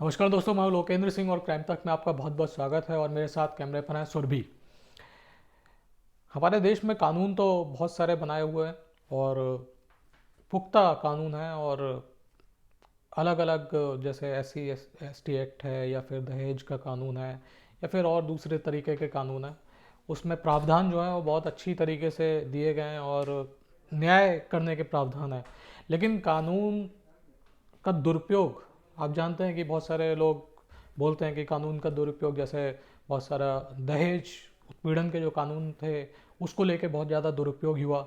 नमस्कार दोस्तों, मैं हूं लोकेंद्र सिंह और क्राइम तक में आपका बहुत बहुत स्वागत है। और मेरे साथ कैमरे पर हैं सुरभि। हमारे देश में कानून तो बहुत सारे बनाए हुए हैं और पुख्ता कानून है। और अलग अलग जैसे SC ST एक्ट है या फिर दहेज का कानून है या फिर और दूसरे तरीके के कानून है। उसमें प्रावधान जो है वो बहुत अच्छी तरीके से दिए गए हैं और न्याय करने के प्रावधान है। लेकिन कानून का दुरुपयोग, आप जानते हैं कि बहुत सारे लोग बोलते हैं कि कानून का दुरुपयोग, जैसे बहुत सारा दहेज उत्पीड़न के जो कानून थे उसको लेके बहुत ज़्यादा दुरुपयोग हुआ।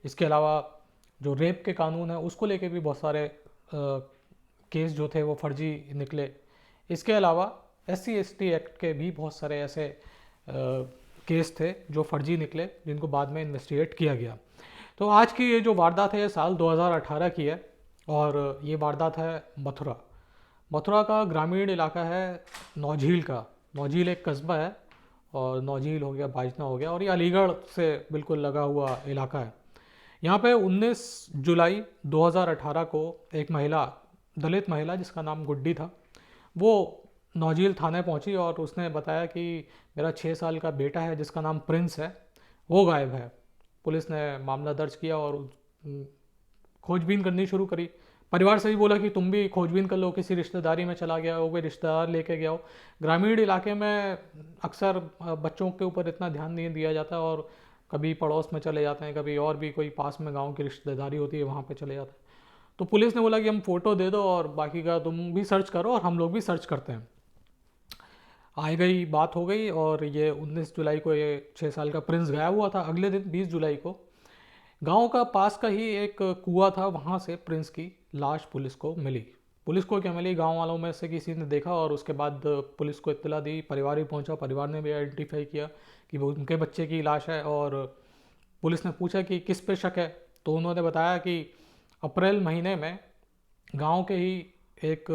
इसके अलावा जो रेप के कानून है उसको लेके भी बहुत सारे केस जो थे वो फर्जी निकले। इसके अलावा SC ST एक्ट के भी बहुत सारे ऐसे केस थे जो फर्जी निकले, जिनको बाद में इन्वेस्टिगेट किया गया। तो आज की ये जो वारदात है ये साल 2018 की है और ये वारदात है मथुरा। मथुरा का ग्रामीण इलाका है नौझील का। नौझील एक कस्बा है और नौझील हो गया, बाजना हो गया, और ये अलीगढ़ से बिल्कुल लगा हुआ इलाका है। यहाँ पे 19 जुलाई 2018 को एक महिला, दलित महिला जिसका नाम गुड्डी था, वो नौझील थाने पहुंची और उसने बताया कि मेरा 6 साल का बेटा है जिसका नाम प्रिंस है, वो गायब है। पुलिस ने मामला दर्ज किया और खोजबीन करनी शुरू करी। परिवार से भी बोला कि तुम भी खोजबीन कर लो, किसी रिश्तेदारी में चला गया हो, कोई रिश्तेदार लेके गया हो। ग्रामीण इलाके में अक्सर बच्चों के ऊपर इतना ध्यान नहीं दिया जाता और कभी पड़ोस में चले जाते हैं, कभी और भी कोई पास में गांव की रिश्तेदारी होती है वहाँ पे चले जाते हैं। तो पुलिस ने बोला कि हम फ़ोटो दे दो और बाकी का तुम भी सर्च करो और हम लोग भी सर्च करते हैं। आई गई बात हो गई और ये 19 जुलाई को ये 6 साल का प्रिंस गायब हुआ था। अगले दिन 20 जुलाई को गांव का पास का ही एक कुआं था, वहां से प्रिंस की लाश पुलिस को मिली। पुलिस को क्या मिली, गांव वालों में से किसी ने देखा और उसके बाद पुलिस को इत्तला दी। परिवार भी पहुंचा, परिवार ने भी आइडेंटिफाई किया कि वो उनके बच्चे की लाश है। और पुलिस ने पूछा कि किस पे शक है, तो उन्होंने बताया कि अप्रैल महीने में गांव के ही एक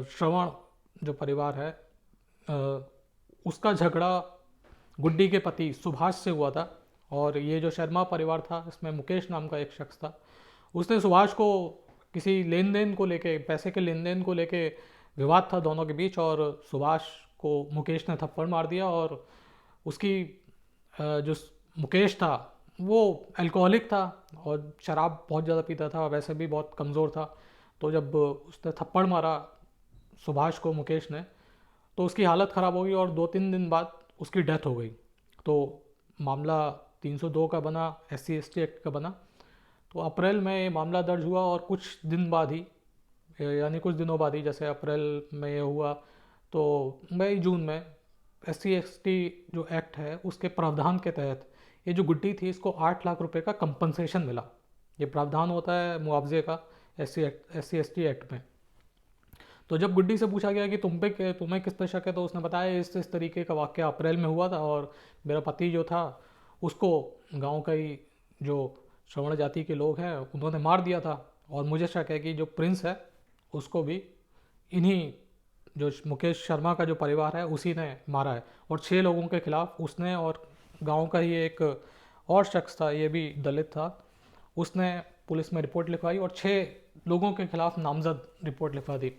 श्रवण जो परिवार है, अ, उसका झगड़ा गुड्डी के पति सुभाष से हुआ था। और ये जो शर्मा परिवार था इसमें मुकेश नाम का एक शख्स था, उसने सुभाष को किसी लेन देन को लेके, पैसे के लेन देन को लेके विवाद था दोनों के बीच, और सुभाष को मुकेश ने थप्पड़ मार दिया। और उसकी जो मुकेश था वो अल्कोहलिक था और शराब बहुत ज़्यादा पीता था, वैसे भी बहुत कमज़ोर था। तो जब उसने थप्पड़ मारा सुभाष को, मुकेश ने, तो उसकी हालत ख़राब हो गई और 2-3 दिन बाद उसकी डेथ हो गई। तो मामला 302 का बना, SC ST एक्ट का बना। तो अप्रैल में ये मामला दर्ज हुआ और कुछ दिन बाद ही, यानी कुछ दिनों बाद ही, जैसे अप्रैल में ये हुआ, तो मई जून में SC ST जो एक्ट है उसके प्रावधान के तहत ये जो गुड्डी थी इसको 8 लाख रुपए का कंपनसेशन मिला। ये प्रावधान होता है मुआवजे का SC ST एक्ट में। तो जब गुड्डी से पूछा गया कि तुम्हें किस पे शक है, तो उसने बताया इस तरीके का वाक़या अप्रैल में हुआ था और मेरा पति जो था उसको गांव का ही जो श्रवण जाति के लोग हैं उन्होंने मार दिया था। और मुझे शक है कि जो प्रिंस है उसको भी इन्हीं, जो मुकेश शर्मा का जो परिवार है उसी ने मारा है। और 6 लोगों के खिलाफ उसने, और गांव का ही एक और शख्स था, ये भी दलित था, उसने पुलिस में रिपोर्ट लिखवाई और 6 लोगों के खिलाफ नामजद रिपोर्ट लिखवा दी।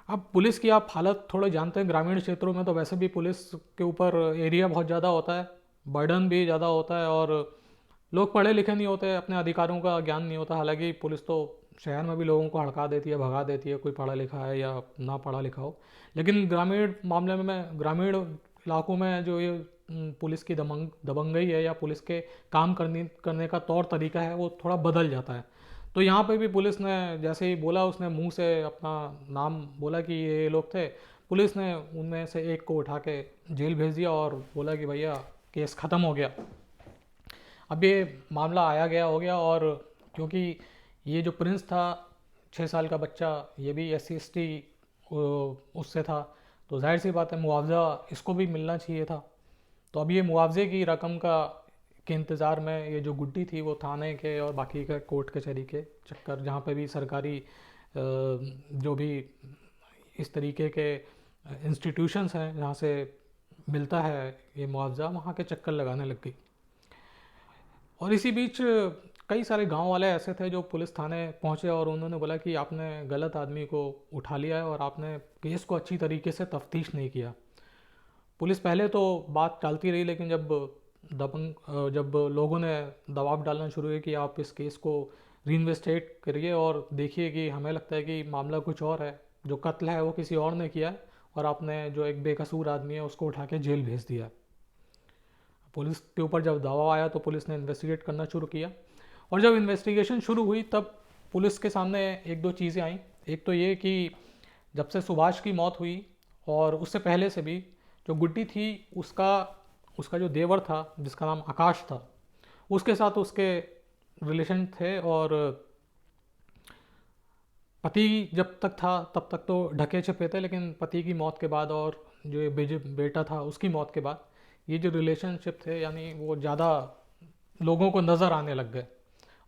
अब पुलिस की आप हालत थोड़े जानते हैं, ग्रामीण क्षेत्रों में तो वैसे भी पुलिस के ऊपर एरिया बहुत ज़्यादा होता है, बर्डन भी ज़्यादा होता है और लोग पढ़े लिखे नहीं होते, अपने अधिकारों का ज्ञान नहीं होता। हालांकि पुलिस तो शहर में भी लोगों को हड़का देती है, भगा देती है, कोई पढ़ा लिखा है या ना पढ़ा लिखा हो। लेकिन ग्रामीण मामले में, ग्रामीण इलाकों में जो ये पुलिस की दबंगई है या पुलिस के काम करने का तौर तरीका है वो थोड़ा बदल जाता है। तो यहाँ पे भी पुलिस ने जैसे ही बोला, उसने मुंह से अपना नाम बोला कि ये लोग थे, पुलिस ने उनमें से एक को उठा के जेल भेज दिया और बोला कि भैया केस ख़त्म हो गया। अब ये मामला आया गया हो गया। और क्योंकि ये जो प्रिंस था, 6 साल का बच्चा, ये भी SC ST उससे था, तो जाहिर सी बात है मुआवजा इसको भी मिलना चाहिए था। तो अब ये मुआवजे की रकम के इंतज़ार में ये जो गुड्डी थी वो थाने के और बाकी का कोर्ट कचहरी के चक्कर, जहाँ पे भी सरकारी जो भी इस तरीके के इंस्टीट्यूशंस हैं जहाँ से मिलता है ये मुआवजा, वहाँ के चक्कर लगाने लग गई। और इसी बीच कई सारे गांव वाले ऐसे थे जो पुलिस थाने पहुंचे और उन्होंने बोला कि आपने गलत आदमी को उठा लिया है और आपने केस को अच्छी तरीके से तफ्तीश नहीं किया। पुलिस पहले तो बात टालती रही, लेकिन जब लोगों ने दबाव डालना शुरू किया कि आप इस केस को रीइन्वेस्टिगेट करिए और देखिए कि हमें लगता है कि मामला कुछ और है, जो कत्ल है वो किसी और ने किया है और आपने जो एक बेकसूर आदमी है उसको उठा के जेल भेज दिया। पुलिस के ऊपर जब दबाव आया तो पुलिस ने इन्वेस्टिगेट करना शुरू किया और जब इन्वेस्टिगेशन शुरू हुई तब पुलिस के सामने एक दो चीज़ें आई। एक तो ये कि जब से सुभाष की मौत हुई और उससे पहले से भी जो गुड्डी थी उसका उसका जो देवर था जिसका नाम आकाश था, उसके साथ उसके रिलेशन थे और पति जब तक था तब तक तो ढके छिपे थे, लेकिन पति की मौत के बाद और जो ये बेटा था उसकी मौत के बाद ये जो रिलेशनशिप थे यानी वो ज़्यादा लोगों को नज़र आने लग गए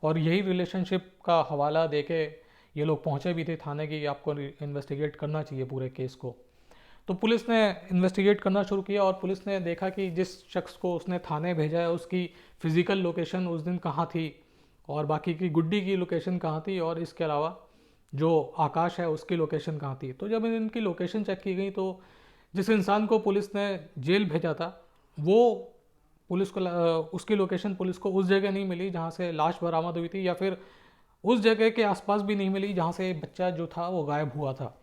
और यही रिलेशनशिप का हवाला देके ये लोग पहुंचे भी थे थाने की, आपको इन्वेस्टिगेट करना चाहिए पूरे केस को। तो पुलिस ने इन्वेस्टिगेट करना शुरू किया और पुलिस ने देखा कि जिस शख्स को उसने थाने भेजा है उसकी फ़िज़िकल लोकेशन उस दिन कहाँ थी और बाकी की गुड्डी की लोकेशन कहाँ थी और इसके अलावा जो आकाश है उसकी लोकेशन कहाँ थी। तो जब इनकी लोकेशन चेक की गई तो जिस इंसान को पुलिस ने जेल भेजा था वो पुलिस को उसकी लोकेशन पुलिस को उस जगह नहीं मिली जहाँ से लाश बरामद हुई थी या फिर उस जगह के आसपास भी नहीं मिली जहाँ से बच्चा जो था वो गायब हुआ था।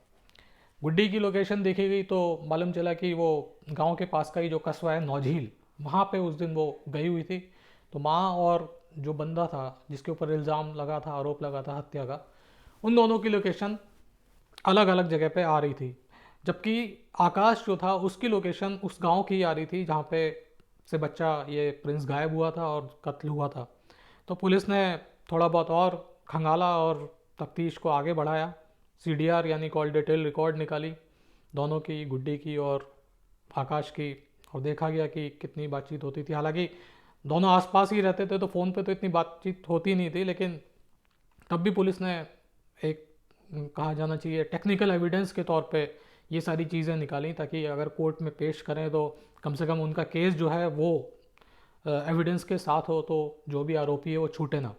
गुड्डी की लोकेशन देखी गई तो मालूम चला कि वो गांव के पास का ही जो कस्बा है नौझील, वहाँ पे उस दिन वो गई हुई थी। तो माँ और जो बंदा था जिसके ऊपर इल्ज़ाम लगा था, आरोप लगा था हत्या का, उन दोनों की लोकेशन अलग अलग जगह पे आ रही थी, जबकि आकाश जो था उसकी लोकेशन उस गांव की आ रही थी जहाँ पे से बच्चा ये प्रिंस गायब हुआ था और कत्ल हुआ था। तो पुलिस ने थोड़ा बहुत और खंगाला और तफ्तीश को आगे बढ़ाया, सीडीआर यानी कॉल डिटेल रिकॉर्ड निकाली दोनों की, गुड्डी की और आकाश की, और देखा गया कि कितनी बातचीत होती थी। हालांकि दोनों आसपास ही रहते थे तो फ़ोन पे तो इतनी बातचीत होती नहीं थी, लेकिन तब भी पुलिस ने एक कहा जाना चाहिए टेक्निकल एविडेंस के तौर पे ये सारी चीज़ें निकाली ताकि अगर कोर्ट में पेश करें तो कम से कम उनका केस जो है वो एविडेंस के साथ हो, तो जो भी आरोपी है वो छूटे ना।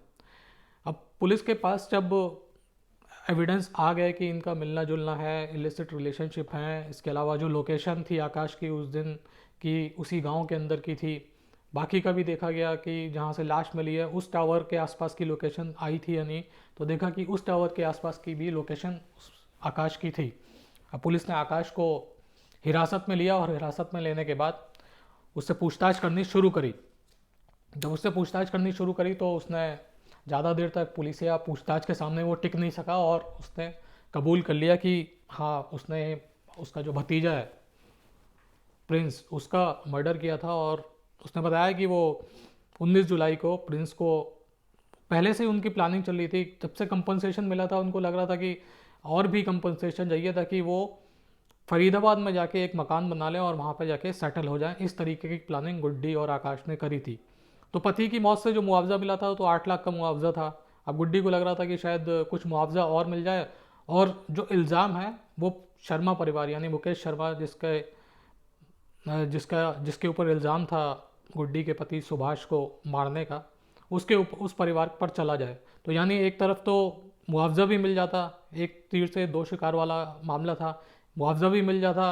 अब पुलिस के पास जब एविडेंस आ गए कि इनका मिलना जुलना है, इलिसिट रिलेशनशिप हैं, इसके अलावा जो लोकेशन थी आकाश की उस दिन की उसी गांव के अंदर की थी, बाकी का भी देखा गया कि जहां से लाश मिली है उस टावर के आसपास की लोकेशन आई थी या नहीं, तो देखा कि उस टावर के आसपास की भी लोकेशन आकाश की थी। अब पुलिस ने आकाश को हिरासत में लिया और हिरासत में लेने के बाद उससे पूछताछ करनी शुरू करी। जब उससे पूछताछ करनी शुरू करी तो उसने ज़्यादा देर तक पुलिसिया पूछताछ के सामने वो टिक नहीं सका और उसने कबूल कर लिया कि हाँ उसने उसका जो भतीजा है प्रिंस उसका मर्डर किया था। और उसने बताया कि वो 19 जुलाई को प्रिंस को पहले से उनकी प्लानिंग चल रही थी, जब से कंपनसेशन मिला था उनको लग रहा था कि और भी कंपनसेशन चाहिए था कि वो फरीदाबाद में जाके एक मकान बना लें और वहाँ पर जाके सेटल हो जाएं। इस तरीके की प्लानिंग गुड्डी और आकाश ने करी थी। तो पति की मौत से जो मुआवजा मिला था तो 8 लाख का मुआवजा था। अब गुड्डी को लग रहा था कि शायद कुछ मुआवजा और मिल जाए, और जो इल्ज़ाम है वो शर्मा परिवार यानी मुकेश शर्मा जिसके ऊपर इल्ज़ाम था गुड्डी के पति सुभाष को मारने का, उसके ऊपर उस परिवार पर चला जाए। तो यानी एक तरफ तो मुआवजा भी मिल जाता, एक तीर से दो शिकार वाला मामला था, मुआवजा भी मिल जाता,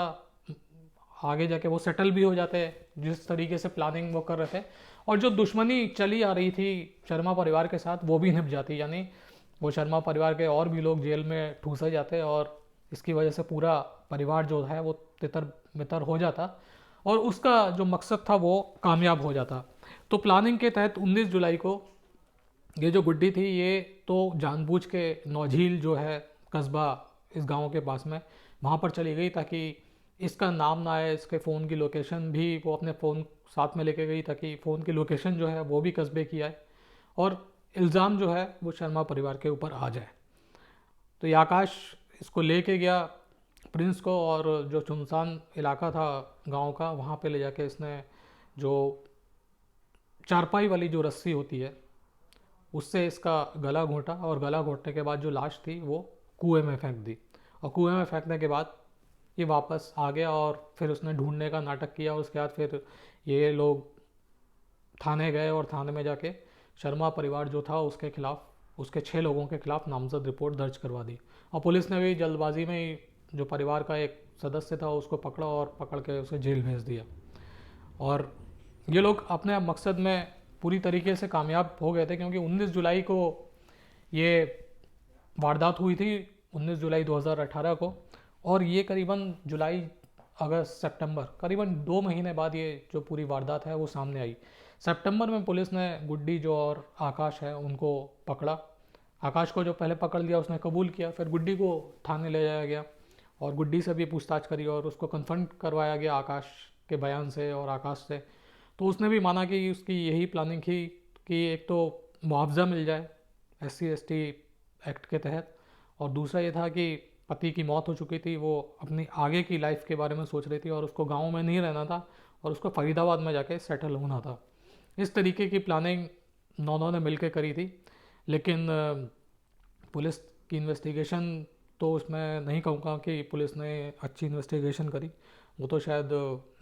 आगे जाके वो सेटल भी हो जाते जिस तरीके से प्लानिंग वो कर रहे थे, और जो दुश्मनी चली आ रही थी शर्मा परिवार के साथ वो भी निभ जाती। यानी वो शर्मा परिवार के और भी लोग जेल में ठूसे जाते और इसकी वजह से पूरा परिवार जो है वो तितर बितर हो जाता और उसका जो मकसद था वो कामयाब हो जाता। तो प्लानिंग के तहत 19 जुलाई को ये जो गुड्डी थी ये तो जानबूझ के नौझील जो है कस्बा इस गांव के पास में वहाँ पर चली गई ताकि इसका नाम ना आए, इसके फ़ोन की लोकेशन भी वो अपने फ़ोन साथ में लेके गई ताकि फ़ोन की लोकेशन जो है वो भी कस्बे की आए और इल्ज़ाम जो है वो शर्मा परिवार के ऊपर आ जाए। तो ये आकाश इसको लेके गया प्रिंस को और जो सुनसान इलाका था गांव का वहाँ पे ले जाके इसने जो चारपाई वाली जो रस्सी होती है उससे इसका गला घोंटा और गला घोंटने के बाद जो लाश थी वो कुएं में फेंक दी। और कुएं में फेंकने के बाद ये वापस आ गया और फिर उसने ढूंढने का नाटक किया। उसके बाद फिर ये लोग थाने गए और थाने में जाके शर्मा परिवार जो था उसके खिलाफ, उसके 6 लोगों के खिलाफ नामजद रिपोर्ट दर्ज करवा दी। और पुलिस ने भी जल्दबाजी में ही जो परिवार का एक सदस्य था उसको पकड़ा और पकड़ के उसे जेल भेज दिया। और ये लोग अपने मकसद में पूरी तरीके से कामयाब हो गए थे, क्योंकि 19 जुलाई को ये वारदात हुई थी, 19 जुलाई 2018 को। और ये करीबन जुलाई, अगस्त, सितंबर, करीबन 2 महीने बाद ये जो पूरी वारदात है वो सामने आई। सितंबर में पुलिस ने गुड्डी जो और आकाश है उनको पकड़ा। आकाश को जो पहले पकड़ लिया उसने कबूल किया, फिर गुड्डी को थाने ले जाया गया और गुड्डी से भी पूछताछ करी और उसको कन्फ्रंट करवाया गया आकाश के बयान से और आकाश से। तो उसने भी माना कि उसकी यही प्लानिंग थी कि एक तो मुआवजा मिल जाए SC/ST एक्ट के तहत, और दूसरा ये था कि पति की मौत हो चुकी थी, वो अपनी आगे की लाइफ के बारे में सोच रही थी और उसको गांव में नहीं रहना था और उसको फरीदाबाद में जाके सेटल होना था। इस तरीके की प्लानिंग दोनों ने मिलकर करी थी। लेकिन पुलिस की इन्वेस्टिगेशन तो उसमें नहीं कहूँगा कि पुलिस ने अच्छी इन्वेस्टिगेशन करी। वो तो शायद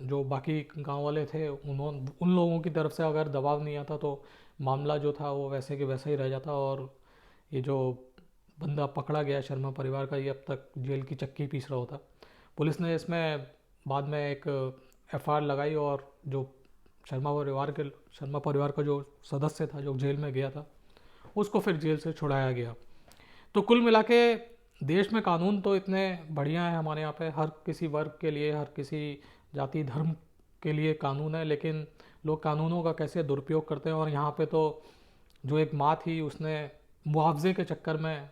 जो बाकी गांव वाले थे उन लोगों की तरफ से अगर दबाव नहीं आता तो मामला जो था वो वैसे के वैसा ही रह जाता। और ये जो बंदा पकड़ा गया शर्मा परिवार का, ये अब तक जेल की चक्की पीस रहा होता। पुलिस ने इसमें बाद में एक FIR लगाई और जो शर्मा परिवार का जो सदस्य था जो जेल में गया था उसको फिर जेल से छुड़ाया गया। तो कुल मिला के देश में कानून तो इतने बढ़िया है हमारे यहाँ पे, हर किसी वर्ग के लिए, हर किसी जाति धर्म के लिए कानून है, लेकिन लोग कानूनों का कैसे दुरुपयोग करते हैं। और यहाँ पे तो जो एक माँ थी उसने मुआवजे के चक्कर में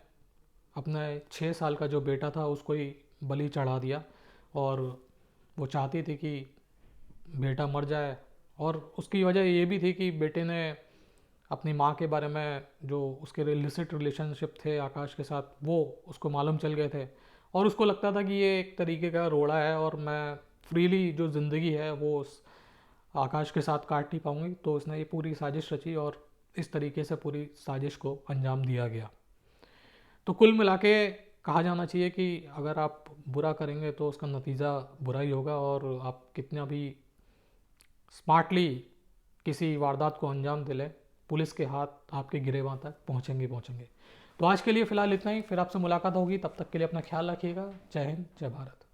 अपने 6 साल का जो बेटा था उसको ही बलि चढ़ा दिया, और वो चाहती थी कि बेटा मर जाए। और उसकी वजह ये भी थी कि बेटे ने अपनी माँ के बारे में, जो उसके इलिसिट रिलेशनशिप थे आकाश के साथ, वो उसको मालूम चल गए थे और उसको लगता था कि ये एक तरीके का रोड़ा है और मैं फ्रीली जो ज़िंदगी है वो उस आकाश के साथ काट नहीं पाऊंगी। तो उसने ये पूरी साजिश रची और इस तरीके से पूरी साजिश को अंजाम दिया गया। तो कुल मिला के कहा जाना चाहिए कि अगर आप बुरा करेंगे तो उसका नतीजा बुरा ही होगा, और आप कितना भी स्मार्टली किसी वारदात को अंजाम दिले, पुलिस के हाथ आपके गिरेबां तक पहुंचेंगे। तो आज के लिए फ़िलहाल इतना ही, फिर आपसे मुलाकात होगी, तब तक के लिए अपना ख्याल रखिएगा। जय हिंद, जय भारत।